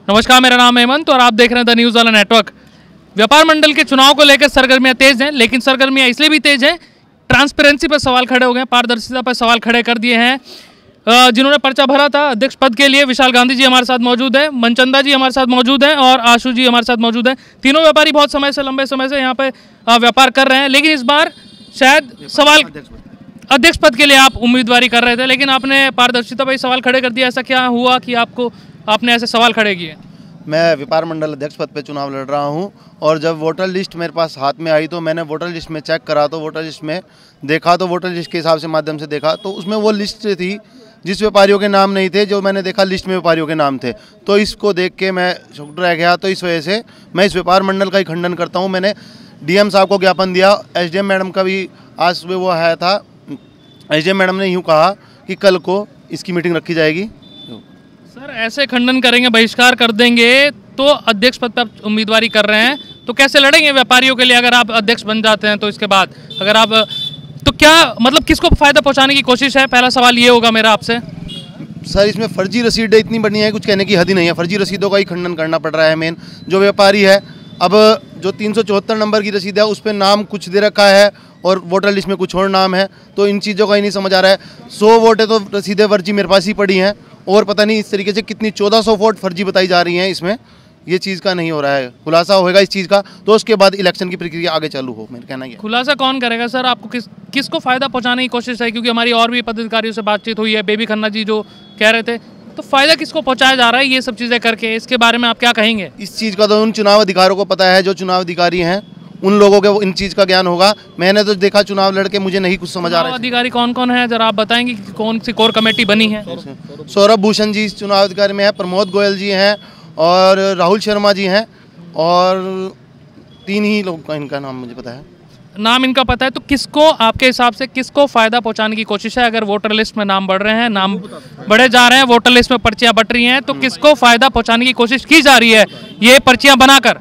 नमस्कार, मेरा नाम है हेमंत और आप देख रहे हैं द न्यूज़ वाला नेटवर्क। व्यापार मंडल के चुनाव को लेकर सरगर्मियां तेज हैं, लेकिन सरगर्मियां इसलिए भी तेज हैं, ट्रांसपेरेंसी पर सवाल खड़े हो गए हैं, पारदर्शिता पर सवाल खड़े कर दिए हैं। जिन्होंने पर्चा भरा था अध्यक्ष पद के लिए, विशाल गांधी जी हमारे साथ मौजूद है, मनचंदा जी हमारे साथ मौजूद हैं और आशु जी हमारे साथ मौजूद हैं। तीनों व्यापारी बहुत समय से, लंबे समय से यहाँ पे व्यापार कर रहे हैं, लेकिन इस बार शायद सवाल अध्यक्ष पद के लिए आप उम्मीदवारी कर रहे थे, लेकिन आपने पारदर्शिता पर सवाल खड़े कर दिया। ऐसा क्या हुआ कि आपने ऐसे सवाल खड़े किए? मैं व्यापार मंडल अध्यक्ष पद पे चुनाव लड़ रहा हूं और जब वोटर लिस्ट मेरे पास हाथ में आई तो मैंने वोटर लिस्ट में चेक करा, तो वोटर लिस्ट में देखा तो वोटर लिस्ट के हिसाब से माध्यम से देखा तो उसमें वो लिस्ट थी जिस व्यापारियों के नाम नहीं थे, जो मैंने देखा लिस्ट में व्यापारियों के नाम थे। तो इसको देख के मैं शॉक्ड रह गया। तो इस वजह से मैं इस व्यापार मंडल का ही खंडन करता हूँ। मैंने डीएम साहब को ज्ञापन दिया, एसडीएम मैडम का भी आज सुबह वो आया था। एसडीएम मैडम ने यूँ कहा कि कल को इसकी मीटिंग रखी जाएगी। सर, ऐसे खंडन करेंगे, बहिष्कार कर देंगे, तो अध्यक्ष पद पर आप उम्मीदवारी कर रहे हैं तो कैसे लड़ेंगे व्यापारियों के लिए? अगर आप अध्यक्ष बन जाते हैं तो इसके बाद अगर आप, तो क्या मतलब किसको फायदा पहुंचाने की कोशिश है? पहला सवाल ये होगा मेरा आपसे। सर, इसमें फर्जी रसीदें इतनी बनी है, कुछ कहने की हद ही नहीं है। फर्जी रसीदों का ही खंडन करना पड़ रहा है। मेन जो व्यापारी है, अब जो 374 नंबर की रसीद है उस पर नाम कुछ दे रखा है और वोटर लिस्ट में कुछ और नाम है, तो इन चीज़ों का ही नहीं समझ आ रहा है। 100 वोटें तो रसीदें फर्जी मेरे पास ही पड़ी हैं और पता नहीं इस तरीके से कितनी 1400 वोट फर्जी बताई जा रही हैं। इसमें ये चीज़ का नहीं हो रहा है, खुलासा होएगा इस चीज़ का तो उसके बाद इलेक्शन की प्रक्रिया आगे चालू हो। मेरा कहना है खुलासा कौन करेगा सर? आपको किसको फायदा पहुंचाने की कोशिश है? क्योंकि हमारी और भी पदाधिकारियों से बातचीत हुई है, बेबी खन्ना जी जो कह रहे थे, तो फायदा किसको पहुंचाया जा रहा है ये सब चीज़ें करके? इसके बारे में आप क्या कहेंगे? इस चीज़ का तो उन चुनाव अधिकारियों को पता है, जो चुनाव अधिकारी हैं उन लोगों के इन चीज़ का ज्ञान होगा। मैंने तो देखा चुनाव लड़के, मुझे नहीं कुछ समझ आ रहा है। अधिकारी कौन कौन है जरा आप बताएंगे कि कौन सी कोर कमेटी बनी है? सौरभ भूषण जी चुनाव अधिकारी में है, प्रमोद गोयल जी हैं और राहुल शर्मा जी हैं और 3 ही लोग का इनका नाम मुझे पता है। नाम इनका पता है, तो किसको आपके हिसाब से किसको फायदा पहुंचाने की कोशिश है? अगर वोटर लिस्ट में नाम बढ़ रहे हैं, नाम बढ़े जा रहे हैं, वोटर लिस्ट में पर्चियां बट रही हैं, तो किसको फायदा पहुंचाने की कोशिश की जा रही है ये पर्चियां बनाकर?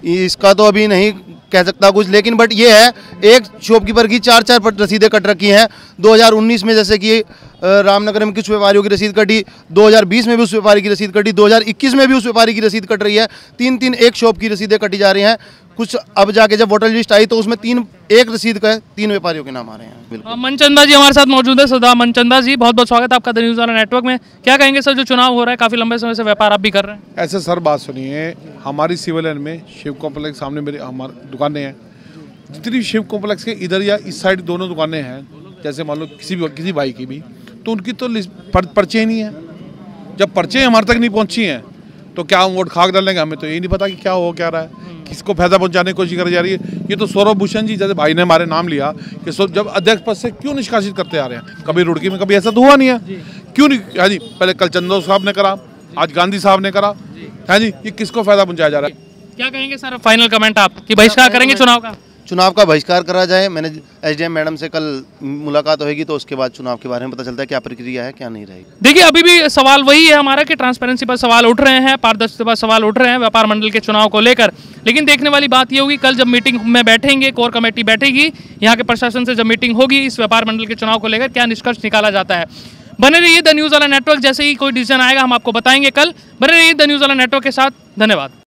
इसका तो अभी नहीं कह सकता कुछ, लेकिन बट ये है, एक शॉपकीपर की 4 रसीदें कट रखी हैं। 2019 में जैसे कि रामनगर में कुछ व्यापारियों की रसीद कटी, 2020 में भी उस व्यापारी की रसीद कटी, 2021 में भी उस व्यापारी की रसीद कट रही है। 3-3 एक शॉप की रसीदें कटी जा रही हैं। कुछ अब जाके जब वोटर लिस्ट आई तो उसमें एक रसीद का 3 व्यापारियों के नाम आ रहे हैं। बिल्कुल। मनचंदा जी हमारे साथ मौजूद है। सदा मनचंदा जी, बहुत बहुत स्वागत है आपका द न्यूज़ वाला नेटवर्क में। क्या कहेंगे सर, जो चुनाव हो रहा है, काफ़ी लंबे समय से व्यापार आप भी कर रहे हैं? ऐसे सर बात सुनिए, हमारी सिविल लाइन में शिव कॉम्प्लेक्स सामने मेरी हमारी दुकानें हैं। जितनी शिव कॉम्प्लेक्स के इधर या इस साइड दोनों दुकानें हैं, जैसे मान लो किसी भाई की भी, तो उनकी तो पर्चे ही नहीं है। जब पर्चे हमारे तक नहीं पहुंची हैं तो क्या हम वोट खाक डालेंगे? हमें तो यही नहीं पता कि क्या हो क्या रहा है, किसको फायदा पहुंचाने की कोशिश करी जा रही है। ये तो सौरभ भूषण जी जैसे भाई ने हमारे नाम लिया कि जब अध्यक्ष पद से क्यों निष्कासित करते आ रहे हैं? कभी रुड़की में कभी ऐसा तो हुआ नहीं है, क्यों नहीं? हाँ जी, पहले कल चंदो साहब ने करा, आज गांधी साहब ने करा। हाँ जी, ये किसको फायदा पहुंचाया जा रहा है? क्या कहेंगे सर, फाइनल कमेंट आप कि बहिष्कार करेंगे चुनाव का बहिष्कार करा जाए। मैंने एसडीएम मैडम से कल मुलाकात होगी तो उसके बाद चुनाव के बारे में पता चलता है क्या प्रक्रिया है, क्या नहीं रहेगी। देखिए, अभी भी सवाल वही है हमारा कि ट्रांसपेरेंसी पर सवाल उठ रहे हैं, पारदर्शिता पर सवाल उठ रहे हैं व्यापार मंडल के चुनाव को लेकर। लेकिन देखने वाली बात ये होगी, कल जब मीटिंग में बैठेंगे, कोर कमेटी बैठेगी, यहाँ के प्रशासन से जब मीटिंग होगी इस व्यापार मंडल के चुनाव को लेकर, क्या निष्कर्ष निकाला जाता है। बने रहिए द न्यूज़ वाला नेटवर्क, जैसे ही कोई डिसीजन आएगा हम आपको बताएंगे। कल बने रहिए द न्यूज़ वाला नेटवर्क के साथ। धन्यवाद।